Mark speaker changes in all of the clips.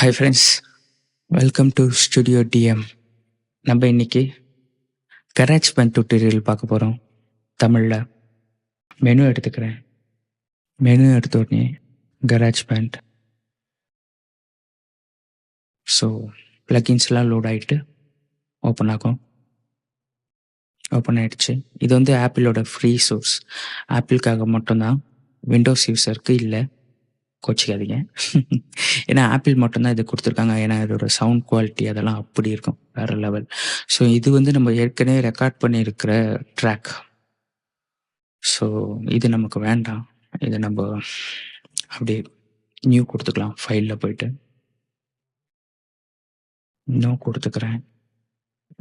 Speaker 1: Hi friends, welcome to studio TM. நம்ம இன்னைக்கு கராச் pant tutorial பார்க்க போகிறோம். தமிழில் மெனு எடுத்துக்கிறேன். மெனு எடுத்த உடனே கராச் பேண்ட். ஸோ ப்ளக்கின்ஸ்லாம் லோட் ஆகிட்டு ஓப்பன் ஆகும். ஓப்பன் ஆகிடுச்சு. இது வந்து ஆப்பிளோட ஃப்ரீ சோர்ஸ். ஆப்பிளுக்காக மட்டும்தான், விண்டோஸ் யூஸருக்கு இல்லை, கோச்சிக்காதீங்க. ஏன்னா ஆப்பிள் மட்டும்தான் இது கொடுத்துருக்காங்க. ஏன்னா இதோட சவுண்ட் குவாலிட்டி அதெல்லாம் அப்படி இருக்கும், வேறு லெவல். ஸோ இது வந்து நம்ம ஏற்கனவே ரெக்கார்ட் பண்ணியிருக்கிற ட்ராக். ஸோ இது நமக்கு வேண்டாம். இதை நம்ம அப்படியே நியூ கொடுத்துக்கலாம். ஃபைலில் போயிட்டு நியூ கொடுத்துக்கிறேன்.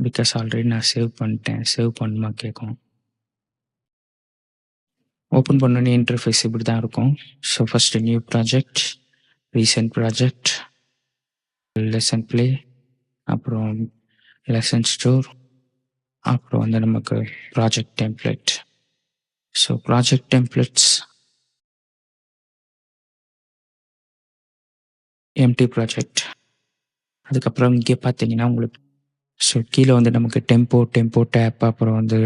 Speaker 1: பிகாஸ் ஆல்ரெடி நான் சேவ் பண்ணிட்டேன். சேவ் பண்ணுமா கேட்கும். ஓப்பன் பண்ணோன்னே இன்டர்ஃபேஸ் இப்படி தான் இருக்கும். So first new project, recent project, lesson play, அப்புறம் லெசன் ஸ்டோர், அப்புறம் வந்து நமக்கு project template. So project templates, empty project. அதுக்கப்புறம் இங்கே பார்த்தீங்கன்னா உங்களுக்கு ஸோ கீழே வந்து நமக்கு டெம்போ டேப், அப்புறம் வந்து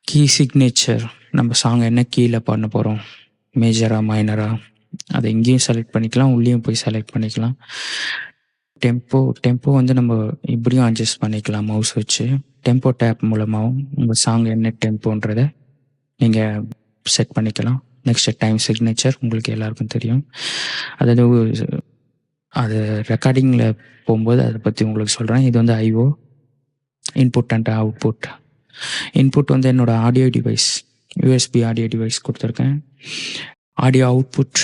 Speaker 1: கீ சிக்னேச்சர், நம்ம சாங் என்ன கீழே பண்ண போகிறோம், மேஜரா மைனரா, அதை இங்கேயும் செலக்ட் பண்ணிக்கலாம், உள்ளேயும் போய் செலக்ட் பண்ணிக்கலாம். டெம்போ வந்து நம்ம இப்படியும் அட்ஜஸ்ட் பண்ணிக்கலாம் மவுஸ் வச்சு. டெம்போ டேப் மூலமாகவும் உங்கள் சாங் என்ன டெம்போன்றதை நீங்கள் செட் பண்ணிக்கலாம். நெக்ஸ்ட் டைம் சிக்னேச்சர் உங்களுக்கு எல்லாருக்கும் தெரியும். அதாவது அது ரெக்கார்டிங்கில் போகும்போது அதை பற்றி உங்களுக்கு சொல்கிறேன். இது வந்து IO input and output. Input வந்து என்னோடய audio device, USB audio device கொடுத்துருக்கேன். ஆடியோ அவுட்புட்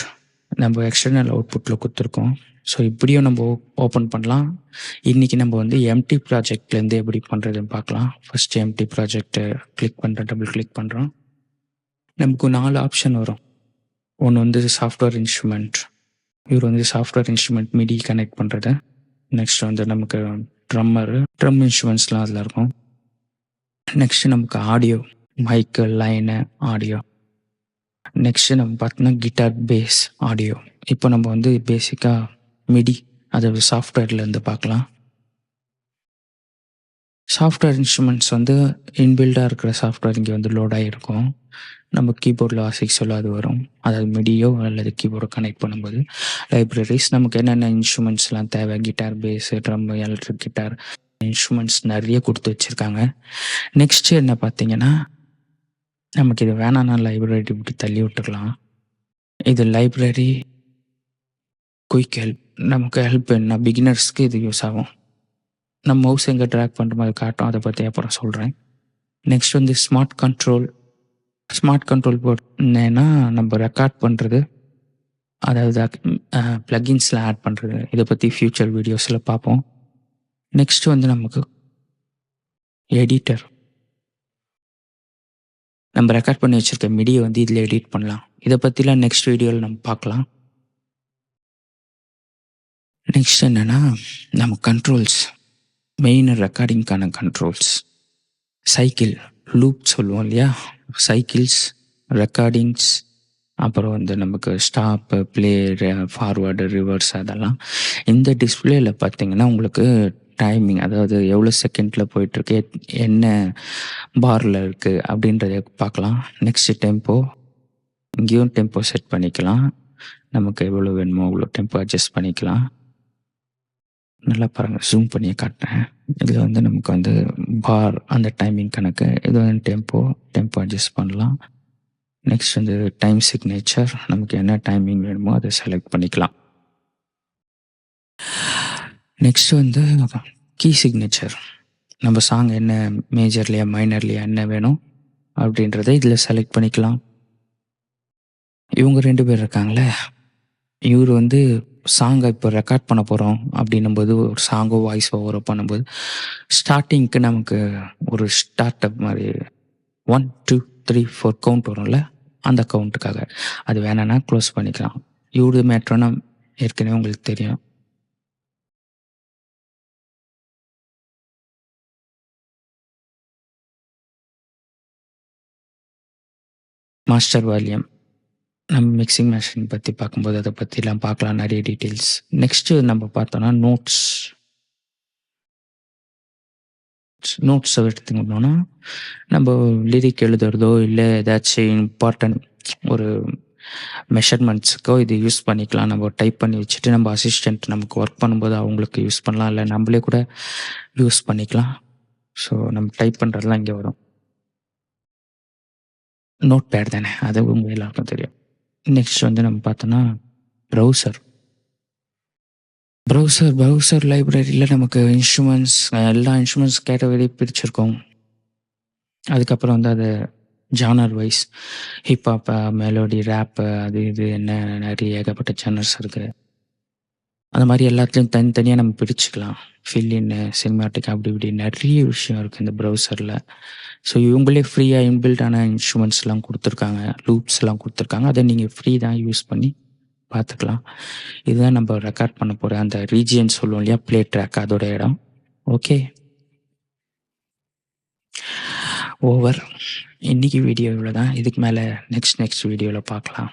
Speaker 1: நம்ம எக்ஸ்டர்னல் அவுட்புட்டில் கொடுத்துருக்கோம். ஸோ இப்படியும் நம்ம ஓப்பன் பண்ணலாம். இன்றைக்கி நம்ம வந்து எம்டி ப்ராஜெக்ட்லேருந்து எப்படி பண்ணுறதுன்னு பார்க்கலாம். ஃபஸ்ட்டு எம்டி ப்ராஜெக்டை கிளிக் பண்ணுறேன், டபுள் கிளிக் பண்ணுறோம். நமக்கு 4 ஆப்ஷன் வரும். ஒன்று வந்து சாஃப்ட்வேர் இன்ஸ்ட்ருமெண்ட். இவர் வந்து சாஃப்ட்வேர் இன்ஸ்ட்ருமெண்ட் மிடி கனெக்ட் பண்ணுறது. நெக்ஸ்ட் வந்து நமக்கு ட்ரம் இன்ஸ்ட்ருமெண்ட்ஸ்லாம் அதில் இருக்கும். நெக்ஸ்ட்டு நமக்கு ஆடியோ, மைக்கு, லைனு, ஆடியோ. நெக்ஸ்ட்டு நம்ம பார்த்தோன்னா கிட்டார், பேஸ், ஆடியோ. இப்போ நம்ம வந்து பேசிக்காக மிடி, அதாவது சாஃப்ட்வேர்லேருந்து பார்க்கலாம். சாஃப்ட்வேர் இன்ஸ்ட்ருமெண்ட்ஸ் வந்து இன்பில்டாக இருக்கிற சாஃப்ட்வேர் இங்கே வந்து லோட் ஆகிருக்கும். நம்ம கீபோர்டில் வாசிக்க சொல்ல அது வரும். அதாவது மிடியோ அல்லது கீபோர்டை கனெக்ட் பண்ணும்போது லைப்ரரிஸ் நமக்கு என்னென்ன இன்ஸ்ட்ருமெண்ட்ஸ்லாம் தேவை, guitar, bass, drum, electric guitar instruments நிறைய கொடுத்து வச்சுருக்காங்க. நெக்ஸ்ட்டு என்ன பார்த்தீங்கன்னா, நமக்கு இது வேணான்னா லைப்ரரி இப்படி தள்ளி விட்டுக்கலாம். இது லைப்ரரி குயிக் ஹெல்ப். நமக்கு ஹெல்ப் என்ன, பிகினர்ஸ்க்கு இது யூஸ் ஆகும். நம்ம மவுஸ் எங்கே ட்ராக் பண்ணுற மாதிரி காட்டும், அதை பற்றி அப்புறம் சொல்கிறேன். நெக்ஸ்ட் வந்து ஸ்மார்ட் கண்ட்ரோல் போர்ட். என்னன்னா நம்ம ரெக்கார்ட் பண்ணுறது, அதாவது ப்ளகின்ஸில் ஆட் பண்ணுறது, இதை பற்றி ஃப்யூச்சர் வீடியோஸில் பார்ப்போம். நெக்ஸ்ட் வந்து நமக்கு எடிட்டர். நம்ம ரெக்கார்ட் பண்ணி வச்சுருக்க மிடியை வந்து இதில் எடிட் பண்ணலாம். இதை பற்றிலாம் நெக்ஸ்ட் வீடியோவில் நம்ம பார்க்கலாம். நெக்ஸ்ட் என்னென்னா நம்ம கண்ட்ரோல்ஸ், மெயின் ரெக்கார்டிங்க்கான கண்ட்ரோல்ஸ். சைக்கிள், லூப் சொல்லுவோம் இல்லையா, சைக்கிள்ஸ், ரெக்கார்டிங்ஸ், அப்புறம் வந்து நமக்கு ஸ்டாப்பு, ப்ளே, ஃபார்வேர்டு, ரிவர்ஸ், அதெல்லாம். இந்த டிஸ்பிளேயில் பார்த்தீங்கன்னா உங்களுக்கு டைமிங், அதாவது எவ்வளோ செகண்டில் போயிட்டுருக்கு, என்ன பாரில் இருக்குது அப்படின்றத பார்க்கலாம். நெக்ஸ்ட்டு டெம்போ, இங்கேயும் டெம்போ செட் பண்ணிக்கலாம். நமக்கு எவ்வளோ வேணுமோ அவ்வளோ டெம்போ அட்ஜஸ்ட் பண்ணிக்கலாம். நல்லா பாருங்கள், ஜூம் பண்ணி காட்டுறேன். இதில் வந்து நமக்கு வந்து பார், அந்த டைமிங் கணக்கு. இது வந்து டெம்போ அட்ஜஸ்ட் பண்ணலாம். நெக்ஸ்ட் வந்து டைம் சிக்னேச்சர், நமக்கு என்ன டைமிங் வேணுமோ அதை செலக்ட் பண்ணிக்கலாம். நெக்ஸ்ட் வந்து கீ சிக்னேச்சர், நம்ம சாங் என்ன மேஜர்லையா மைனர்லையா என்ன வேணும் அப்படின்றத இதில் செலக்ட் பண்ணிக்கலாம். இவங்க 2 பேர் இருக்காங்களே, இவர் வந்து சாங்கை இப்போ ரெக்கார்ட் பண்ண போகிறோம் அப்படின்னும்போது, ஒரு சாங்கோ வாய்ஸ் ஓவரோ பண்ணும்போது ஸ்டார்டிங்க்கு நமக்கு ஒரு ஸ்டார்ட் அப் மாதிரி 1 2 3 4 கவுண்ட் வரும்ல, அந்த கவுண்ட்டுக்காக. அது வேணான்னா க்ளோஸ் பண்ணிக்கலாம். இவரு மேட்ரோனம் ஏற்கனவே உங்களுக்கு தெரியும். மாஸ்டர் வால்யூம், நம்ம மிக்சிங் மெஷின் பற்றி பார்க்கும்போது அதை பற்றிலாம் பார்க்கலாம் நிறைய டீட்டெயில்ஸ். நெக்ஸ்ட்டு நம்ம பார்த்தோன்னா நோட்ஸ் எடுத்துக்கிட்டோம்னா நம்ம லிரிக் எழுதுறதோ இல்லை ஏதாச்சும் இம்பார்ட்டன்ட் ஒரு மெஷர்மெண்ட்ஸுக்கோ இது யூஸ் பண்ணிக்கலாம். நம்ம டைப் பண்ணி வச்சுட்டு நம்ம அசிஸ்டண்ட் நமக்கு ஒர்க் பண்ணும்போது அவங்களுக்கு யூஸ் பண்ணலாம், இல்லை நம்மளே கூட யூஸ் பண்ணிக்கலாம். ஸோ நம்ம டைப் பண்ணுறதுலாம் இங்கே வரும். நோட் பேட் தானே, அது உங்கள் எல்லாருக்கும் தெரியும். நெக்ஸ்ட் வந்து நம்ம பார்த்தோன்னா ப்ரௌசர் லைப்ரரியில் நமக்கு இன்ஸ்ட்ருமெண்ட்ஸ் எல்லா இன்ஸ்ட்ருமெண்ட்ஸ் கேட்டகரி பிரிச்சிருக்கோம். அதுக்கப்புறம் வந்து அது genre wise hip hop, melody, rap, அது இது என்ன நிறைய ஏகப்பட்ட ஜானர்ஸ் இருக்குது. அந்த மாதிரி எல்லாத்துலேயும் தனித்தனியாக நம்ம பிரிச்சுக்கலாம். ஃபில்லின்னு, சினிமாட்டிக், அப்படி இப்படி நிறைய விஷயம் இருக்குது இந்த ப்ரௌசரில். ஸோ இவங்களே ஃப்ரீயாக இன்பில்டான இன்ஸ்ட்ருமெண்ட்ஸ்லாம் கொடுத்துருக்காங்க, லூப்ஸ்லாம் கொடுத்துருக்காங்க. அதை நீங்கள் ஃப்ரீ தான் யூஸ் பண்ணி பார்த்துக்கலாம். இதுதான் நம்ம ரெக்கார்ட் பண்ண போகிற அந்த ரீஜியன் சொல்லுவோம் இல்லையா, ப்ளே ட்ராக், அதோட இடம். Okay, over. இன்னைக்கு வீடியோ இவ்வளோ தான். இதுக்கு மேலே நெக்ஸ்ட் வீடியோவில் பார்க்கலாம்.